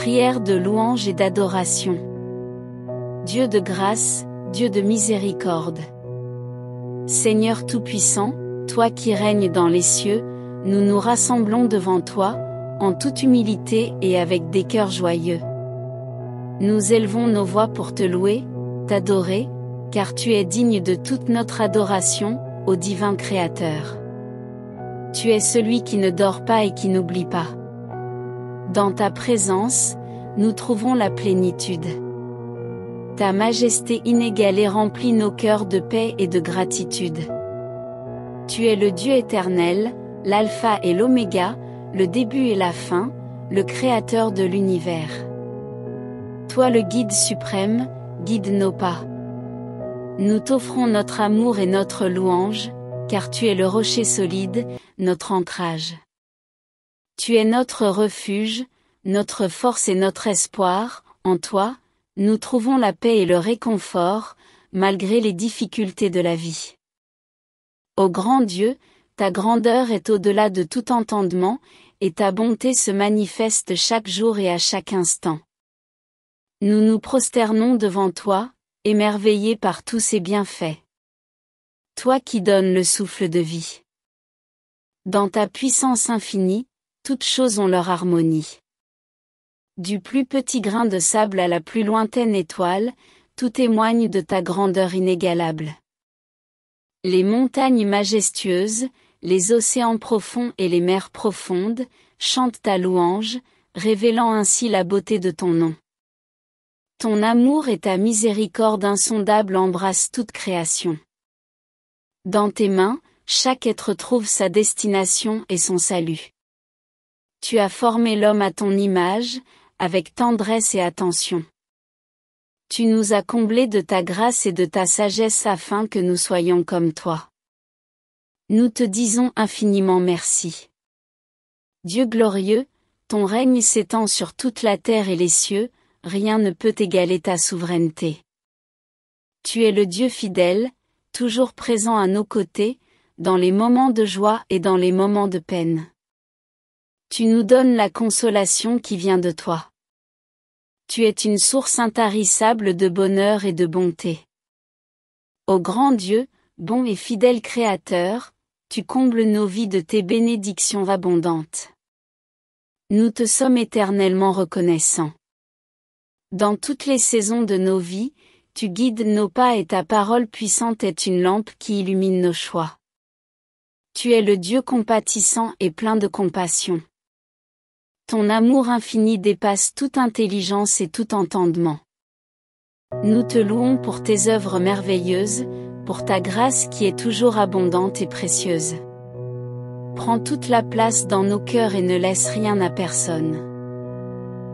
Prière de louange et d'adoration. Dieu de grâce, Dieu de miséricorde. Seigneur Tout-Puissant, toi qui règnes dans les cieux, nous nous rassemblons devant toi, en toute humilité et avec des cœurs joyeux. Nous élevons nos voix pour te louer, t'adorer, car tu es digne de toute notre adoration, ô divin Créateur. Tu es celui qui ne dort pas et qui n'oublie pas. Dans ta présence, nous trouvons la plénitude. Ta majesté inégalée remplit nos cœurs de paix et de gratitude. Tu es le Dieu éternel, l'alpha et l'oméga, le début et la fin, le créateur de l'univers. Toi le guide suprême, guide nos pas. Nous t'offrons notre amour et notre louange, car tu es le rocher solide, notre ancrage. Tu es notre refuge, notre force et notre espoir, en toi, nous trouvons la paix et le réconfort, malgré les difficultés de la vie. Ô grand Dieu, ta grandeur est au-delà de tout entendement, et ta bonté se manifeste chaque jour et à chaque instant. Nous nous prosternons devant toi, émerveillés par tous ces bienfaits. Toi qui donnes le souffle de vie. Dans ta puissance infinie, toutes choses ont leur harmonie. Du plus petit grain de sable à la plus lointaine étoile, tout témoigne de ta grandeur inégalable. Les montagnes majestueuses, les océans profonds et les mers profondes, chantent ta louange, révélant ainsi la beauté de ton nom. Ton amour et ta miséricorde insondable embrassent toute création. Dans tes mains, chaque être trouve sa destination et son salut. Tu as formé l'homme à ton image, avec tendresse et attention. Tu nous as comblés de ta grâce et de ta sagesse afin que nous soyons comme toi. Nous te disons infiniment merci. Dieu glorieux, ton règne s'étend sur toute la terre et les cieux, rien ne peut égaler ta souveraineté. Tu es le Dieu fidèle, toujours présent à nos côtés, dans les moments de joie et dans les moments de peine. Tu nous donnes la consolation qui vient de toi. Tu es une source intarissable de bonheur et de bonté. Ô grand Dieu, bon et fidèle Créateur, tu combles nos vies de tes bénédictions abondantes. Nous te sommes éternellement reconnaissants. Dans toutes les saisons de nos vies, tu guides nos pas et ta parole puissante est une lampe qui illumine nos choix. Tu es le Dieu compatissant et plein de compassion. Ton amour infini dépasse toute intelligence et tout entendement. Nous te louons pour tes œuvres merveilleuses, pour ta grâce qui est toujours abondante et précieuse. Prends toute la place dans nos cœurs et ne laisse rien à personne.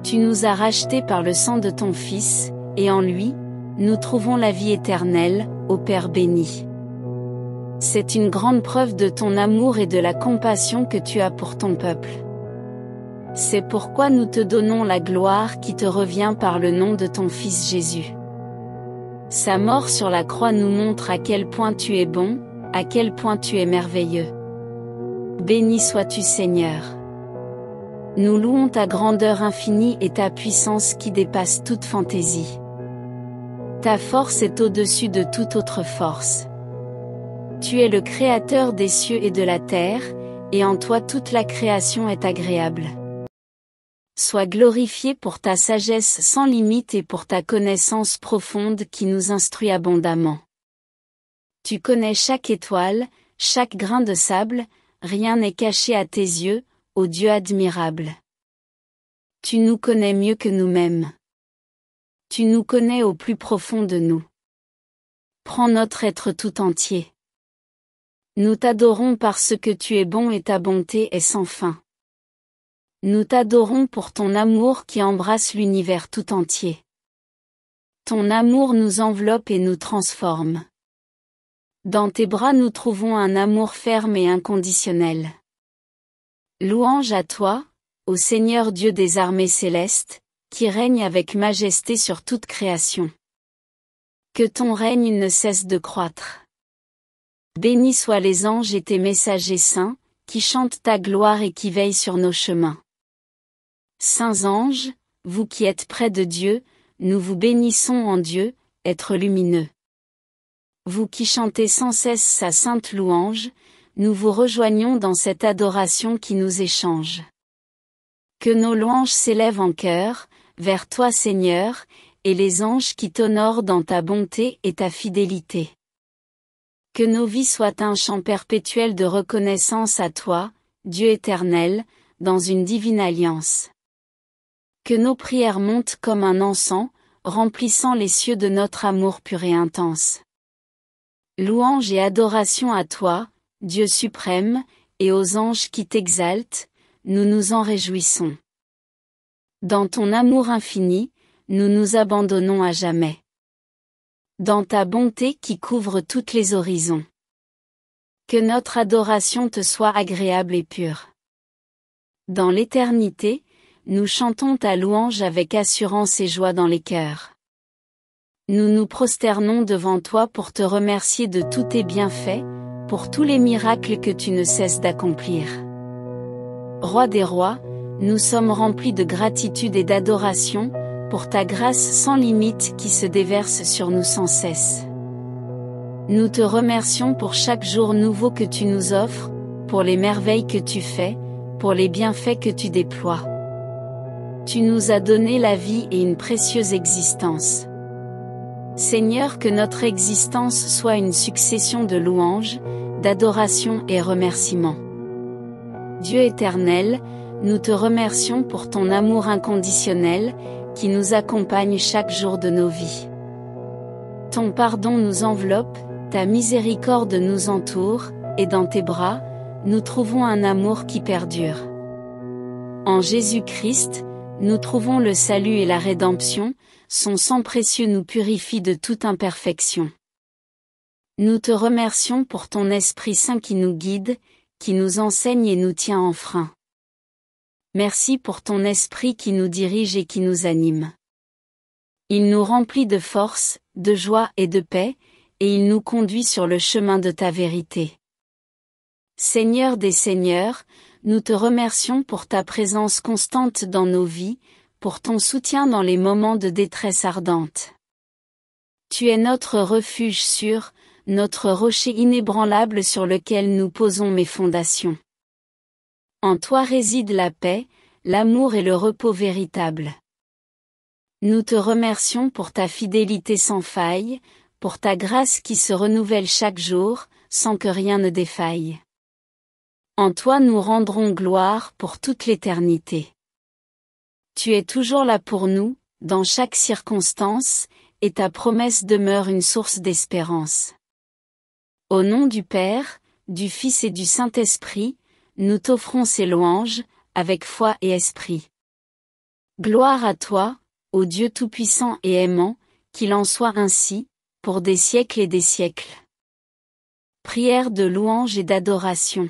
Tu nous as rachetés par le sang de ton Fils, et en lui, nous trouvons la vie éternelle, ô Père béni. C'est une grande preuve de ton amour et de la compassion que tu as pour ton peuple. C'est pourquoi nous te donnons la gloire qui te revient par le nom de ton Fils Jésus. Sa mort sur la croix nous montre à quel point tu es bon, à quel point tu es merveilleux. Béni sois-tu Seigneur. Nous louons ta grandeur infinie et ta puissance qui dépasse toute fantaisie. Ta force est au-dessus de toute autre force. Tu es le Créateur des cieux et de la terre, et en toi toute la création est agréable. Sois glorifié pour ta sagesse sans limite et pour ta connaissance profonde qui nous instruit abondamment. Tu connais chaque étoile, chaque grain de sable, rien n'est caché à tes yeux, ô Dieu admirable. Tu nous connais mieux que nous-mêmes. Tu nous connais au plus profond de nous. Prends notre être tout entier. Nous t'adorons parce que tu es bon et ta bonté est sans fin. Nous t'adorons pour ton amour qui embrasse l'univers tout entier. Ton amour nous enveloppe et nous transforme. Dans tes bras nous trouvons un amour ferme et inconditionnel. Louange à toi, ô Seigneur Dieu des armées célestes, qui règne avec majesté sur toute création. Que ton règne ne cesse de croître. Bénis soient les anges et tes messagers saints, qui chantent ta gloire et qui veillent sur nos chemins. Saints anges, vous qui êtes près de Dieu, nous vous bénissons en Dieu, être lumineux. Vous qui chantez sans cesse sa sainte louange, nous vous rejoignons dans cette adoration qui nous échange. Que nos louanges s'élèvent en chœur, vers toi Seigneur, et les anges qui t'honorent dans ta bonté et ta fidélité. Que nos vies soient un chant perpétuel de reconnaissance à toi, Dieu éternel, dans une divine alliance. Que nos prières montent comme un encens, remplissant les cieux de notre amour pur et intense. Louange et adoration à toi, Dieu suprême, et aux anges qui t'exaltent, nous nous en réjouissons. Dans ton amour infini, nous nous abandonnons à jamais. Dans ta bonté qui couvre toutes les horizons. Que notre adoration te soit agréable et pure. Dans l'éternité, nous chantons ta louange avec assurance et joie dans les cœurs. Nous nous prosternons devant toi pour te remercier de tous tes bienfaits, pour tous les miracles que tu ne cesses d'accomplir. Roi des rois, nous sommes remplis de gratitude et d'adoration, pour ta grâce sans limite qui se déverse sur nous sans cesse. Nous te remercions pour chaque jour nouveau que tu nous offres, pour les merveilles que tu fais, pour les bienfaits que tu déploies. Tu nous as donné la vie et une précieuse existence. Seigneur, que notre existence soit une succession de louanges, d'adoration et remerciements. Dieu éternel, nous te remercions pour ton amour inconditionnel, qui nous accompagne chaque jour de nos vies. Ton pardon nous enveloppe, ta miséricorde nous entoure, et dans tes bras, nous trouvons un amour qui perdure. En Jésus-Christ, nous trouvons le salut et la rédemption, son sang précieux nous purifie de toute imperfection. Nous te remercions pour ton Esprit Saint qui nous guide, qui nous enseigne et nous tient en frein. Merci pour ton Esprit qui nous dirige et qui nous anime. Il nous remplit de force, de joie et de paix, et il nous conduit sur le chemin de ta vérité. Seigneur des Seigneurs, nous te remercions pour ta présence constante dans nos vies, pour ton soutien dans les moments de détresse ardente. Tu es notre refuge sûr, notre rocher inébranlable sur lequel nous posons mes fondations. En toi réside la paix, l'amour et le repos véritable. Nous te remercions pour ta fidélité sans faille, pour ta grâce qui se renouvelle chaque jour, sans que rien ne défaille. En toi nous rendrons gloire pour toute l'éternité. Tu es toujours là pour nous, dans chaque circonstance, et ta promesse demeure une source d'espérance. Au nom du Père, du Fils et du Saint-Esprit, nous t'offrons ces louanges, avec foi et esprit. Gloire à toi, ô Dieu tout-puissant et aimant, qu'il en soit ainsi, pour des siècles et des siècles. Prière de louange et d'adoration.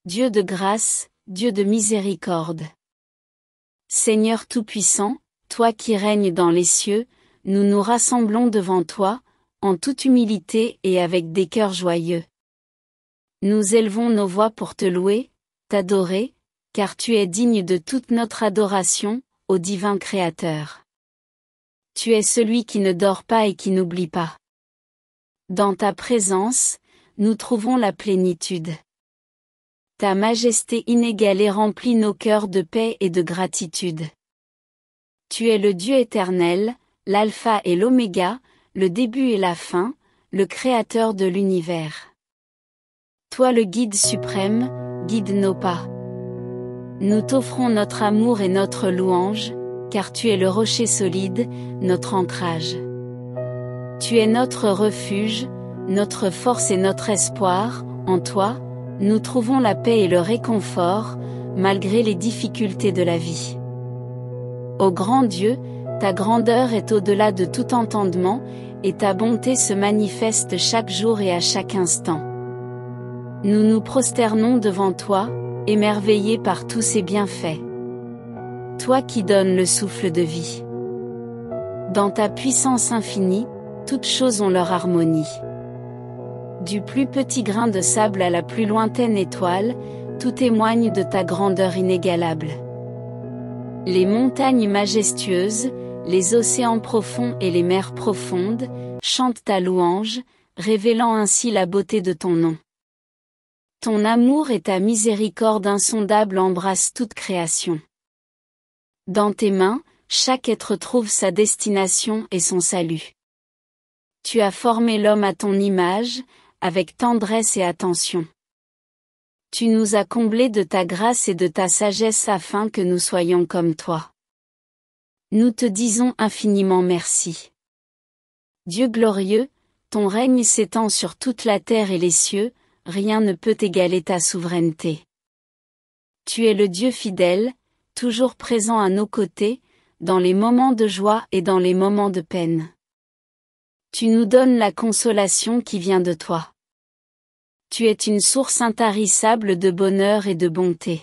Dieu de grâce, Dieu de miséricorde. Seigneur tout-puissant, toi qui règnes dans les cieux, nous nous rassemblons devant toi, en toute humilité et avec des cœurs joyeux. Nous élevons nos voix pour te louer, t'adorer, car tu es digne de toute notre adoration, ô divin Créateur. Tu es celui qui ne dort pas et qui n'oublie pas. Dans ta présence, nous trouvons la plénitude. Ta majesté inégalée remplit nos cœurs de paix et de gratitude. Tu es le Dieu éternel, l'alpha et l'oméga, le début et la fin, le créateur de l'univers. Toi le guide suprême, guide nos pas. Nous t'offrons notre amour et notre louange, car tu es le rocher solide, notre ancrage. Tu es notre refuge, notre force et notre espoir, en toi, nous trouvons la paix et le réconfort, malgré les difficultés de la vie. Ô grand Dieu, ta grandeur est au-delà de tout entendement, et ta bonté se manifeste chaque jour et à chaque instant. Nous nous prosternons devant toi, émerveillés par tous ces bienfaits. Toi qui donnes le souffle de vie. Dans ta puissance infinie, toutes choses ont leur harmonie. Du plus petit grain de sable à la plus lointaine étoile, tout témoigne de ta grandeur inégalable. Les montagnes majestueuses, les océans profonds et les mers profondes, chantent ta louange, révélant ainsi la beauté de ton nom. Ton amour et ta miséricorde insondable embrassent toute création. Dans tes mains, chaque être trouve sa destination et son salut. Tu as formé l'homme à ton image, avec tendresse et attention. Tu nous as comblés de ta grâce et de ta sagesse afin que nous soyons comme toi. Nous te disons infiniment merci. Dieu glorieux, ton règne s'étend sur toute la terre et les cieux, rien ne peut égaler ta souveraineté. Tu es le Dieu fidèle, toujours présent à nos côtés, dans les moments de joie et dans les moments de peine. Tu nous donnes la consolation qui vient de toi. Tu es une source intarissable de bonheur et de bonté.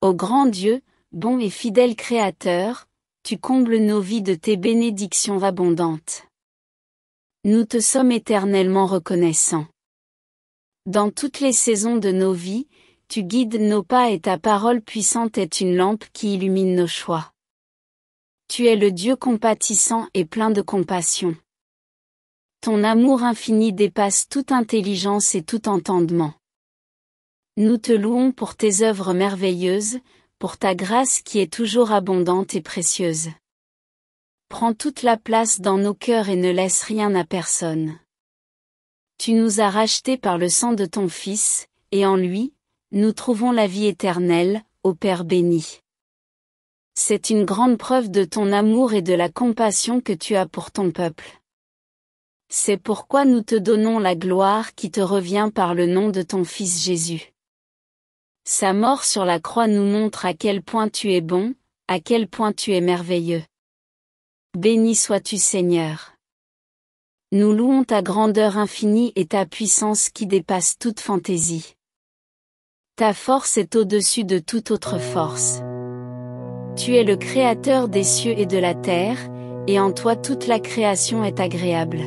Ô grand Dieu, bon et fidèle Créateur, tu combles nos vies de tes bénédictions abondantes. Nous te sommes éternellement reconnaissants. Dans toutes les saisons de nos vies, tu guides nos pas et ta parole puissante est une lampe qui illumine nos choix. Tu es le Dieu compatissant et plein de compassion. Ton amour infini dépasse toute intelligence et tout entendement. Nous te louons pour tes œuvres merveilleuses, pour ta grâce qui est toujours abondante et précieuse. Prends toute la place dans nos cœurs et ne laisse rien à personne. Tu nous as rachetés par le sang de ton Fils, et en lui, nous trouvons la vie éternelle, ô Père béni. C'est une grande preuve de ton amour et de la compassion que tu as pour ton peuple. C'est pourquoi nous te donnons la gloire qui te revient par le nom de ton Fils Jésus. Sa mort sur la croix nous montre à quel point tu es bon, à quel point tu es merveilleux. Béni sois-tu Seigneur. Nous louons ta grandeur infinie et ta puissance qui dépasse toute fantaisie. Ta force est au-dessus de toute autre force. Tu es le Créateur des cieux et de la terre, et en toi toute la création est agréable.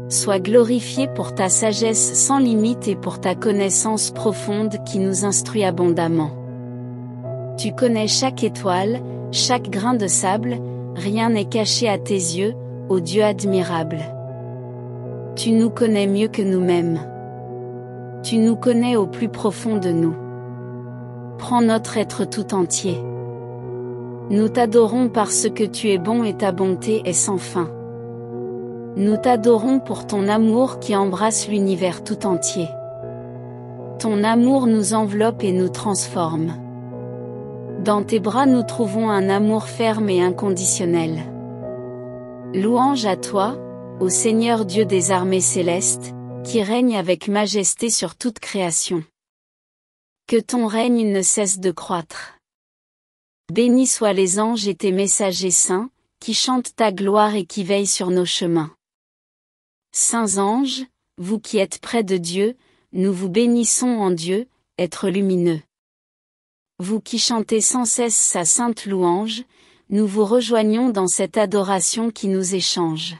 Sois glorifié pour ta sagesse sans limite et pour ta connaissance profonde qui nous instruit abondamment. Tu connais chaque étoile, chaque grain de sable, rien n'est caché à tes yeux, ô Dieu admirable. Tu nous connais mieux que nous-mêmes. Tu nous connais au plus profond de nous. Prends notre être tout entier. Nous t'adorons parce que tu es bon et ta bonté est sans fin. Nous t'adorons pour ton amour qui embrasse l'univers tout entier. Ton amour nous enveloppe et nous transforme. Dans tes bras nous trouvons un amour ferme et inconditionnel. Louange à toi, ô Seigneur Dieu des armées célestes, qui règne avec majesté sur toute création. Que ton règne ne cesse de croître. Bénis soient les anges et tes messagers saints, qui chantent ta gloire et qui veillent sur nos chemins. Saints anges, vous qui êtes près de Dieu, nous vous bénissons en Dieu, être lumineux. Vous qui chantez sans cesse sa sainte louange, nous vous rejoignons dans cette adoration qui nous échange.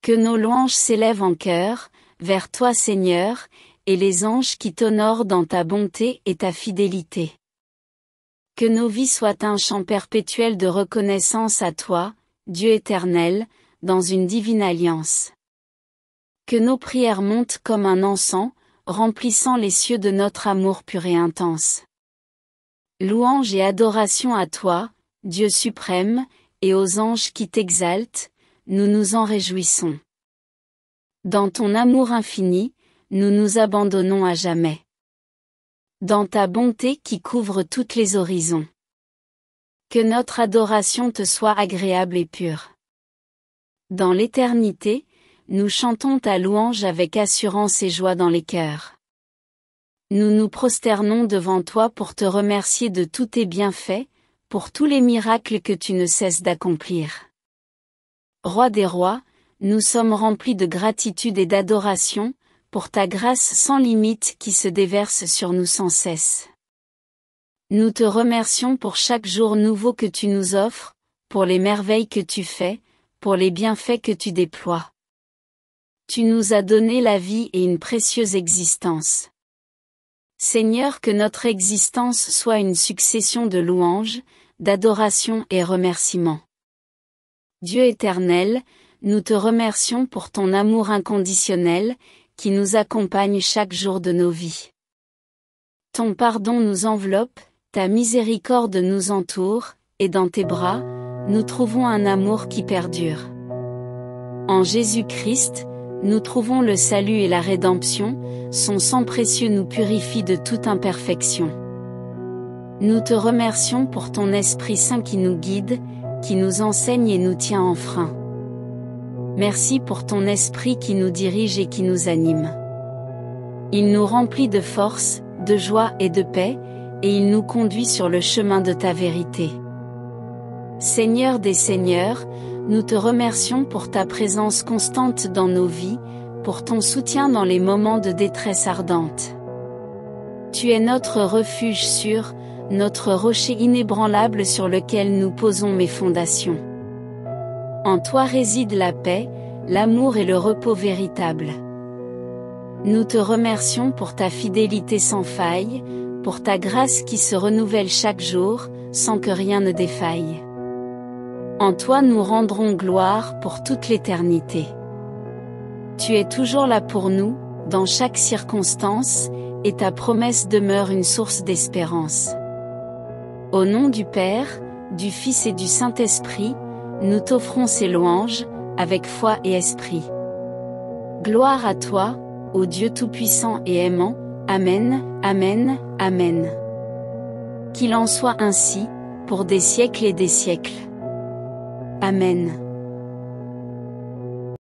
Que nos louanges s'élèvent en chœur, vers toi Seigneur, et les anges qui t'honorent dans ta bonté et ta fidélité. Que nos vies soient un chant perpétuel de reconnaissance à toi, Dieu éternel, dans une divine alliance. Que nos prières montent comme un encens, remplissant les cieux de notre amour pur et intense. Louange et adoration à toi, Dieu suprême, et aux anges qui t'exaltent, nous nous en réjouissons. Dans ton amour infini, nous nous abandonnons à jamais. Dans ta bonté qui couvre toutes les horizons. Que notre adoration te soit agréable et pure. Dans l'éternité, nous chantons ta louange avec assurance et joie dans les cœurs. Nous nous prosternons devant toi pour te remercier de tous tes bienfaits, pour tous les miracles que tu ne cesses d'accomplir. Roi des rois, nous sommes remplis de gratitude et d'adoration, pour ta grâce sans limite qui se déverse sur nous sans cesse. Nous te remercions pour chaque jour nouveau que tu nous offres, pour les merveilles que tu fais, pour les bienfaits que tu déploies. Tu nous as donné la vie et une précieuse existence. Seigneur, que notre existence soit une succession de louanges, d'adoration et remerciements. Dieu éternel, nous te remercions pour ton amour inconditionnel, qui nous accompagne chaque jour de nos vies. Ton pardon nous enveloppe, ta miséricorde nous entoure, et dans tes bras, nous trouvons un amour qui perdure. En Jésus-Christ, nous trouvons le salut et la rédemption, son sang précieux nous purifie de toute imperfection. Nous te remercions pour ton Esprit Saint qui nous guide, qui nous enseigne et nous tient en frein. Merci pour ton Esprit qui nous dirige et qui nous anime. Il nous remplit de force, de joie et de paix, et il nous conduit sur le chemin de ta vérité. Seigneur des Seigneurs, nous te remercions pour ta présence constante dans nos vies, pour ton soutien dans les moments de détresse ardente. Tu es notre refuge sûr, notre rocher inébranlable sur lequel nous posons mes fondations. En toi réside la paix, l'amour et le repos véritable. Nous te remercions pour ta fidélité sans faille, pour ta grâce qui se renouvelle chaque jour, sans que rien ne défaille. En toi nous rendrons gloire pour toute l'éternité. Tu es toujours là pour nous, dans chaque circonstance, et ta promesse demeure une source d'espérance. Au nom du Père, du Fils et du Saint-Esprit, nous t'offrons ces louanges, avec foi et esprit. Gloire à toi, ô Dieu Tout-Puissant et aimant, Amen, Amen, Amen. Qu'il en soit ainsi, pour des siècles et des siècles. Amen.